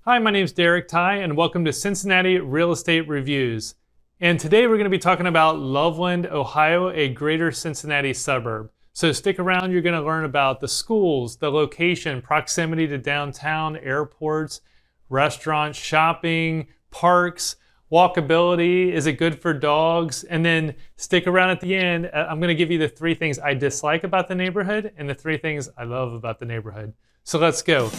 Hi, my name is Derek Ty, and welcome to Cincinnati Real Estate Reviews. And today we're going to be talking about Loveland, Ohio, a greater Cincinnati suburb. So stick around, you're going to learn about the schools, the location, proximity to downtown, airports, restaurants, shopping, parks, walkability, is it good for dogs? And then stick around at the end, I'm going to give you the 3 things I dislike about the neighborhood and the 3 things I love about the neighborhood. So let's go.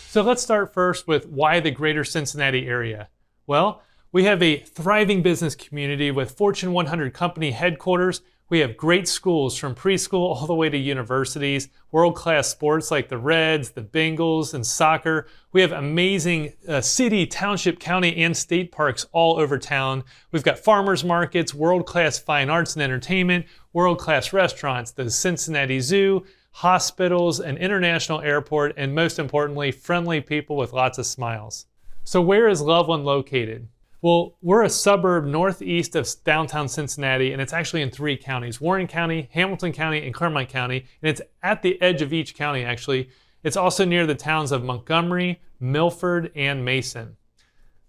So let's start first with why the greater Cincinnati area. Well, we have a thriving business community with Fortune 100 company headquarters. We have great schools from preschool all the way to universities, world-class sports like the Reds, the Bengals, and soccer. We have amazing city, township, county, and state parks all over town. We've got farmers markets, world-class fine arts and entertainment, world-class restaurants, the Cincinnati Zoo, hospitals, an international airport, and most importantly, friendly people with lots of smiles. So where is Loveland located? Well, we're a suburb northeast of downtown Cincinnati, and it's actually in 3 counties, Warren County, Hamilton County, and Clermont County, and it's at the edge of each county, actually. It's also near the towns of Montgomery, Milford, and Mason.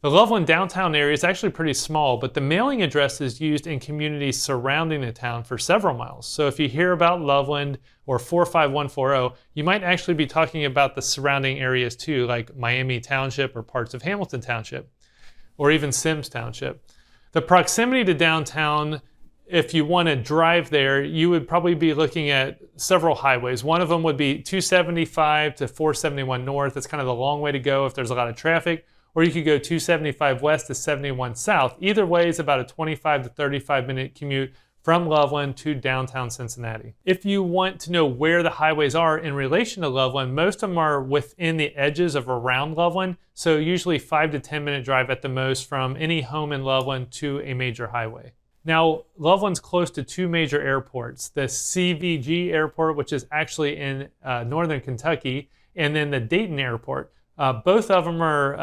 The Loveland downtown area is actually pretty small, but the mailing address is used in communities surrounding the town for several miles. So if you hear about Loveland or 45140, you might actually be talking about the surrounding areas too, like Miami Township or parts of Hamilton Township, or even Sims Township. The proximity to downtown, if you want to drive there, you would probably be looking at several highways. One of them would be 275 to 471 north. It's kind of the long way to go if there's a lot of traffic. Or you could go 275 west to 71 south. Either way is about a 25 to 35 minute commute from Loveland to downtown Cincinnati. If you want to know where the highways are in relation to Loveland, most of them are within the edges of around Loveland, so usually 5 to 10 minute drive at the most from any home in Loveland to a major highway. Now, Loveland's close to 2 major airports, the CVG airport, which is actually in northern Kentucky, and then the Dayton airport. Both of them are,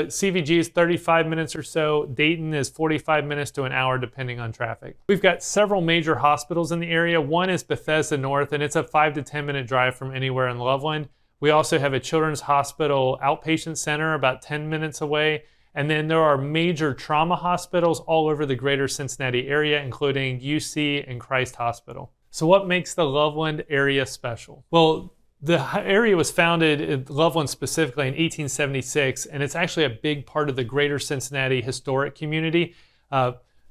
CVG is 35 minutes or so, Dayton is 45 minutes to an hour depending on traffic. We've got several major hospitals in the area. One is Bethesda North, and it's a 5 to 10 minute drive from anywhere in Loveland. We also have a Children's Hospital outpatient center about 10 minutes away. And then there are major trauma hospitals all over the greater Cincinnati area, including UC and Christ Hospital. So what makes the Loveland area special? Well, the area was founded, Loveland specifically, in 1876, and it's actually a big part of the greater Cincinnati historic community.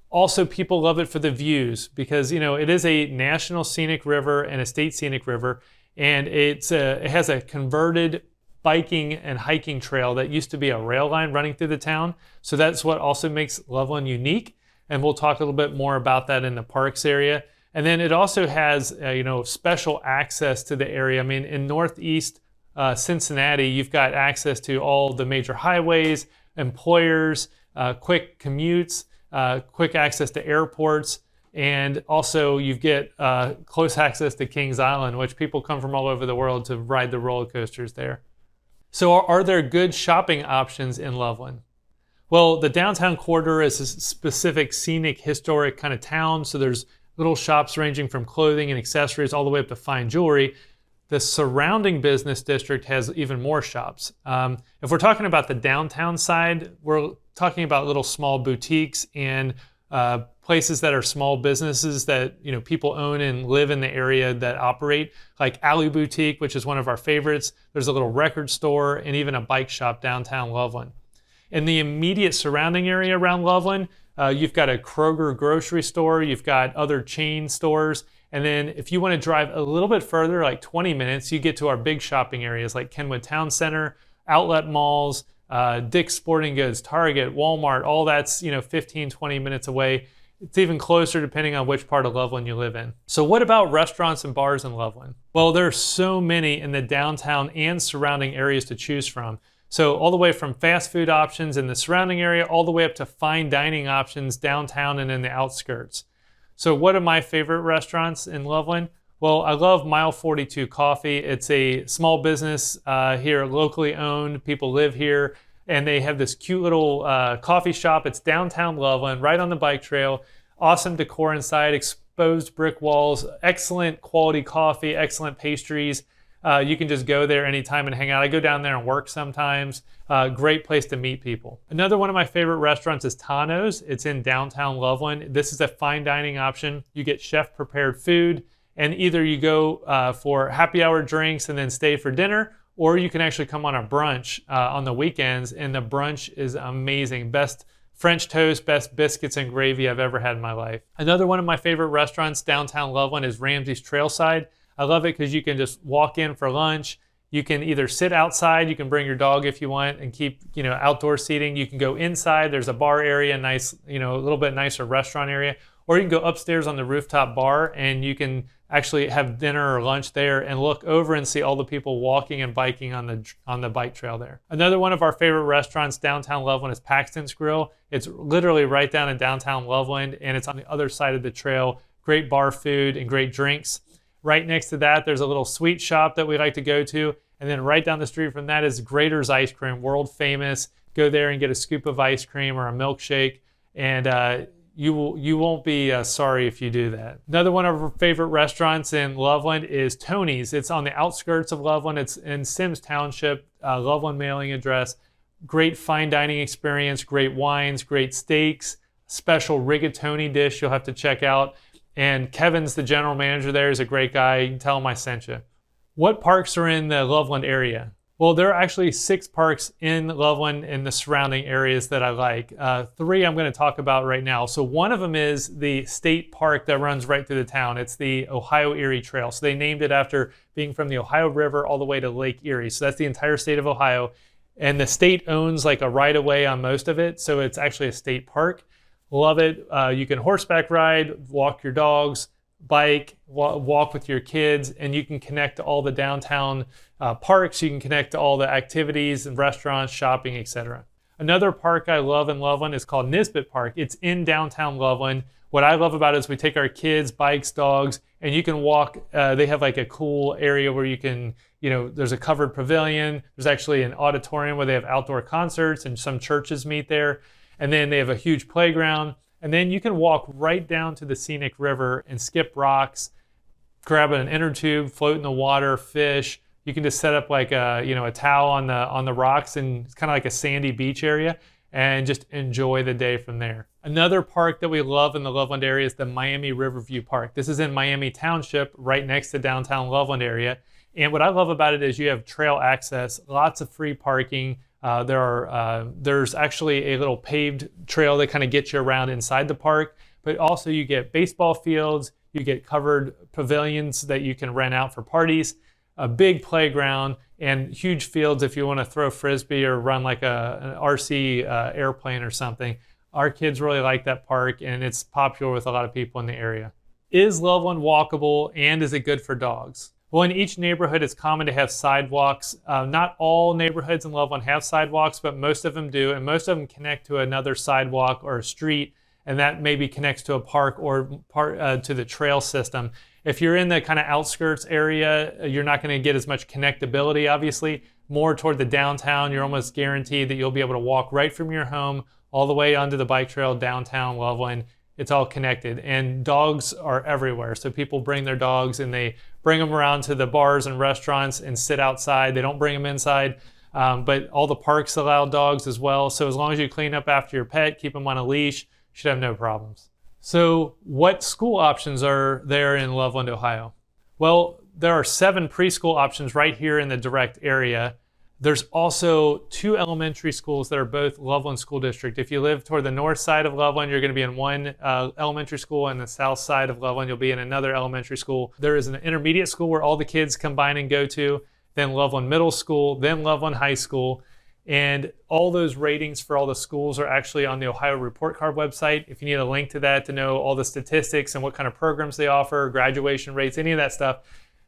Also, people love it for the views because, you know, it is a national scenic river and a state scenic river, and it has a converted biking and hiking trail that used to be a rail line running through the town. So that's what also makes Loveland unique, and we'll talk a little bit more about that in the parks area. And then it also has, special access to the area. I mean, in northeast Cincinnati, you've got access to all the major highways, employers, quick commutes, quick access to airports, and also you get close access to Kings Island, which people come from all over the world to ride the roller coasters there. So are there good shopping options in Loveland? Well, the downtown corridor is a specific scenic, historic kind of town, so there's little shops ranging from clothing and accessories all the way up to fine jewelry. The surrounding business district has even more shops. If we're talking about the downtown side, we're talking about little small boutiques and places that are small businesses that people own and live in the area that operate, like Alley Boutique, which is one of our favorites. There's a little record store and even a bike shop downtown Loveland. In the immediate surrounding area around Loveland, you've got a Kroger grocery store, you've got other chain stores, and then if you want to drive a little bit further, like 20 minutes, you get to our big shopping areas like Kenwood Town Center, outlet malls, Dick's Sporting Goods, Target, Walmart, all that's 15, 20 minutes away. It's even closer depending on which part of Loveland you live in. So what about restaurants and bars in Loveland? Well, there are so many in the downtown and surrounding areas to choose from. So all the way from fast food options in the surrounding area, all the way up to fine dining options downtown and in the outskirts. So what are my favorite restaurants in Loveland? Well, I love Mile 42 Coffee. It's a small business here, locally owned. People live here. and they have this cute little coffee shop. It's downtown Loveland, right on the bike trail. Awesome decor inside, exposed brick walls, excellent quality coffee, excellent pastries. You can just go there anytime and hang out. I go down there and work sometimes. Great place to meet people. Another one of my favorite restaurants is Tano's. It's in downtown Loveland. This is a fine dining option. You get chef prepared food, and either you go for happy hour drinks and then stay for dinner, or you can actually come on a brunch on the weekends, and the brunch is amazing. Best French toast, best biscuits and gravy I've ever had in my life. Another one of my favorite restaurants downtown Loveland is Ramsey's Trailside. I love it because you can just walk in for lunch. You can either sit outside, you can bring your dog if you want and keep, outdoor seating. You can go inside, there's a bar area, nice, a little bit nicer restaurant area, or you can go upstairs on the rooftop bar and you can actually have dinner or lunch there and look over and see all the people walking and biking on the bike trail there. Another one of our favorite restaurants downtown Loveland is Paxton's Grill. It's literally right down in downtown Loveland, and it's on the other side of the trail. Great bar food and great drinks. Right next to that, there's a little sweet shop that we like to go to. And then right down the street from that is Grater's Ice Cream, world famous. Go there and get a scoop of ice cream or a milkshake, and you won't be sorry if you do that. Another one of our favorite restaurants in Loveland is Tony's. It's on the outskirts of Loveland. It's in Sims Township, Loveland mailing address. Great fine dining experience, great wines, great steaks, special rigatoni dish you'll have to check out. And Kevin's the general manager there. He's a great guy. You can tell him I sent you. What parks are in the Loveland area? Well, there are actually 6 parks in Loveland and the surrounding areas that I like. 3 I'm going to talk about right now. So one of them is the state park that runs right through the town. It's the Ohio Erie Trail. So they named it after being from the Ohio River all the way to Lake Erie. So that's the entire state of Ohio. And the state owns like a right-of-way on most of it. So it's actually a state park. Love it. You can horseback ride, walk your dogs, bike, walk with your kids, and you can connect to all the downtown parks. You can connect to all the activities and restaurants, shopping, etc. Another park I love in Loveland is called Nisbet Park. It's in downtown Loveland. What I love about it is we take our kids, bikes, dogs, and you can walk. They have like a cool area where you can, there's a covered pavilion. There's actually an auditorium where they have outdoor concerts and some churches meet there. And then they have a huge playground. And then you can walk right down to the Scenic River and skip rocks, grab an inner tube, float in the water, fish. You can just set up like a towel on the rocks, and it's kind of like a sandy beach area, and just enjoy the day from there. Another park that we love in the Loveland area is the Miami Riverview Park. This is in Miami Township, right next to downtown Loveland area. And what I love about it is you have trail access, lots of free parking. There's actually a little paved trail that kind of gets you around inside the park, but also you get baseball fields, you get covered pavilions that you can rent out for parties, a big playground, and huge fields if you want to throw frisbee or run like an RC airplane or something. Our kids really like that park, and it's popular with a lot of people in the area. Is Loveland walkable, and is it good for dogs? Well, in each neighborhood, it's common to have sidewalks. Not all neighborhoods in Loveland have sidewalks, but most of them do, and most of them connect to another sidewalk or a street, and that maybe connects to a park or to the trail system. If you're in the kind of outskirts area, you're not going to get as much connectability, obviously. More toward the downtown, you're almost guaranteed that you'll be able to walk right from your home all the way onto the bike trail downtown Loveland. It's all connected, and dogs are everywhere. So people bring their dogs and they bring them around to the bars and restaurants and sit outside. They don't bring them inside, but all the parks allow dogs as well. So as long as you clean up after your pet, keep them on a leash, you should have no problems. So what school options are there in Loveland, Ohio? Well, there are 7 preschool options right here in the direct area. There's also 2 elementary schools that are both Loveland School District. If you live toward the north side of Loveland, you're going to be in one elementary school, and the south side of Loveland, you'll be in another elementary school. There is an intermediate school where all the kids combine and go to, then Loveland Middle School, then Loveland High School. And all those ratings for all the schools are actually on the Ohio Report Card website. If you need a link to that to know all the statistics and what kind of programs they offer, graduation rates, any of that stuff,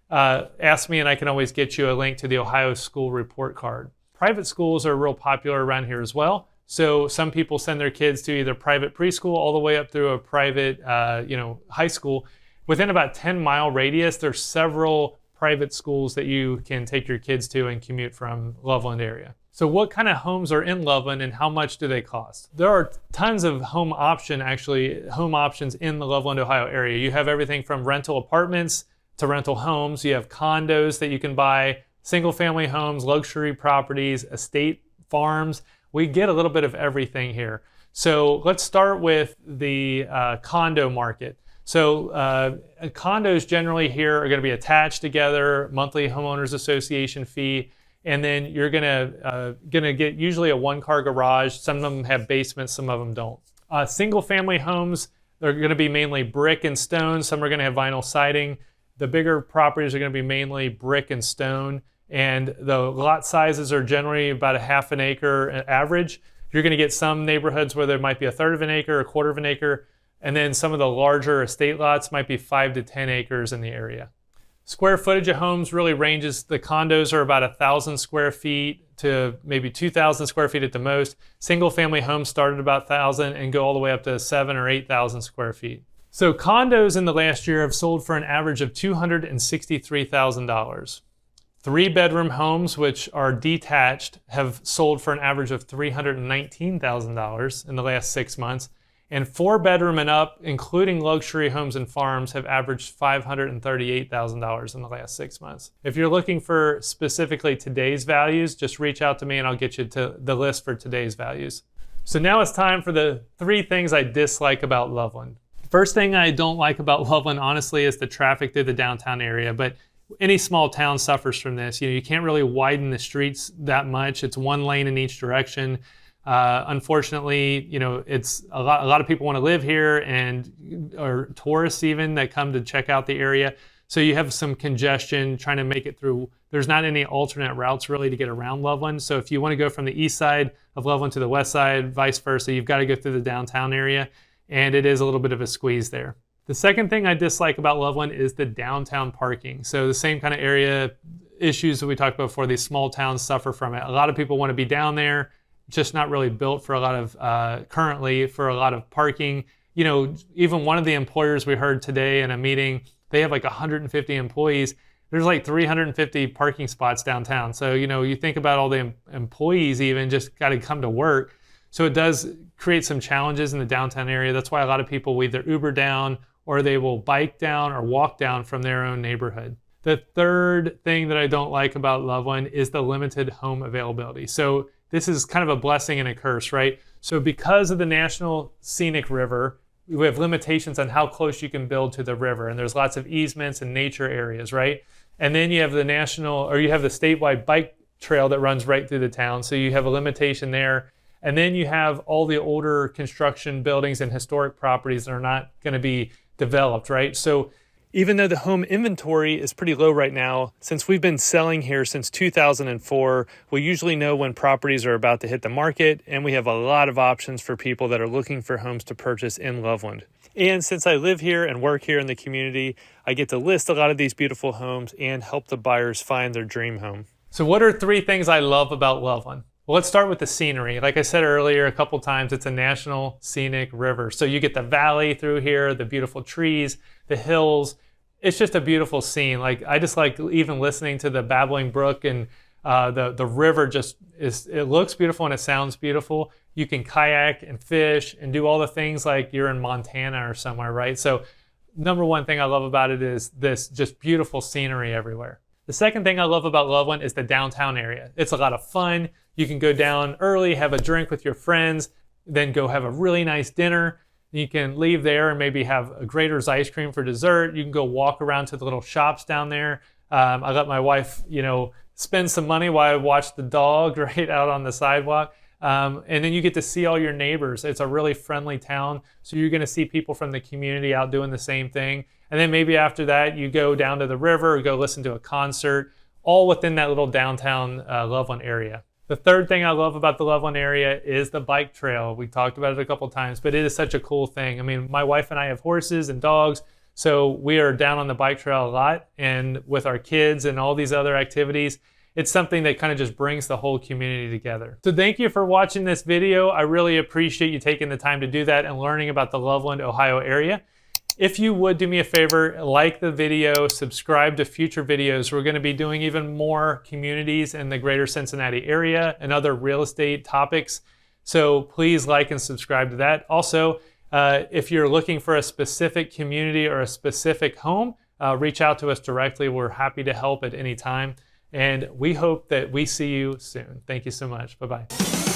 ask me and I can always get you a link to the Ohio School Report Card. Private schools are real popular around here as well. So some people send their kids to either private preschool all the way up through a private high school. Within about 10-mile radius, there's several private schools that you can take your kids to and commute from Loveland area. So what kind of homes are in Loveland and how much do they cost? There are tons of home options in the Loveland, Ohio area. You have everything from rental apartments to rental homes. You have condos that you can buy, single family homes, luxury properties, estate farms. We get a little bit of everything here. So let's start with the condo market. So condos generally here are going to be attached together, monthly homeowners association fee, and then you're gonna get usually a one-car garage. Some of them have basements, some of them don't. Single-family homes, they're going to be mainly brick and stone. Some are going to have vinyl siding. The bigger properties are going to be mainly brick and stone, and the lot sizes are generally about a half an acre average. You're going to get some neighborhoods where there might be a third of an acre, a quarter of an acre, and then some of the larger estate lots might be 5 to 10 acres in the area. Square footage of homes really ranges. The condos are about 1,000 square feet to maybe 2,000 square feet at the most. Single family homes start at about 1,000 and go all the way up to 7,000 or 8,000 square feet. So condos in the last year have sold for an average of $263,000. 3-bedroom homes, which are detached, have sold for an average of $319,000 in the last 6 months. And 4-bedroom and up, including luxury homes and farms, have averaged $538,000 in the last 6 months. If you're looking for specifically today's values, just reach out to me and I'll get you to the list for today's values. So now it's time for the 3 things I dislike about Loveland. First thing I don't like about Loveland, honestly, is the traffic through the downtown area. But any small town suffers from this. You can't really widen the streets that much. It's one lane in each direction. Unfortunately, it's a lot of people want to live here or tourists even that come to check out the area. So you have some congestion trying to make it through. There's not any alternate routes really to get around Loveland. So if you want to go from the east side of Loveland to the west side, vice versa, you've got to go through the downtown area. And it is a little bit of a squeeze there. The second thing I dislike about Loveland is the downtown parking. So the same kind of area issues that we talked about before, these small towns suffer from it. A lot of people want to be down there, just not really built for a lot of, currently for a lot of parking. Even one of the employers we heard today in a meeting, they have like 150 employees. There's like 350 parking spots downtown. So, you think about all the employees even just got to come to work. So it does create some challenges in the downtown area. That's why a lot of people will either Uber down or they will bike down or walk down from their own neighborhood. The third thing that I don't like about Loveland is the limited home availability. So this is kind of a blessing and a curse, right? So because of the National Scenic River, we have limitations on how close you can build to the river. And there's lots of easements and nature areas, right? And then you have the statewide bike trail that runs right through the town. So you have a limitation there. And then you have all the older construction buildings and historic properties that are not going to be developed, right? So even though the home inventory is pretty low right now, since we've been selling here since 2004, we usually know when properties are about to hit the market, and we have a lot of options for people that are looking for homes to purchase in Loveland. And since I live here and work here in the community, I get to list a lot of these beautiful homes and help the buyers find their dream home. So what are 3 things I love about Loveland? Well, let's start with the scenery. Like I said earlier a couple times, it's a national scenic river. So you get the valley through here, the beautiful trees, the hills. It's just a beautiful scene. Like I just like even listening to the babbling brook, and the river it looks beautiful and it sounds beautiful. You can kayak and fish and do all the things like you're in Montana or somewhere, right? So number one thing I love about it is this just beautiful scenery everywhere. The second thing I love about Loveland is the downtown area. It's a lot of fun. You can go down early, have a drink with your friends, then go have a really nice dinner. You can leave there and maybe have a Grater's ice cream for dessert. You can go walk around to the little shops down there. I let my wife, spend some money while I watch the dog right out on the sidewalk. And then you get to see all your neighbors. It's a really friendly town. So you're going to see people from the community out doing the same thing. And then maybe after that, you go down to the river or go listen to a concert, all within that little downtown Loveland area. The third thing I love about the Loveland area is the bike trail. We talked about it a couple of times, but it is such a cool thing. I mean, my wife and I have horses and dogs, so we are down on the bike trail a lot. And with our kids and all these other activities, it's something that kind of just brings the whole community together. So thank you for watching this video. I really appreciate you taking the time to do that and learning about the Loveland, Ohio area. If you would do me a favor, like the video, subscribe to future videos. We're going to be doing even more communities in the Greater Cincinnati area and other real estate topics. So please like and subscribe to that. Also, if you're looking for a specific community or a specific home, reach out to us directly. We're happy to help at any time. And we hope that we see you soon. Thank you so much. Bye-bye.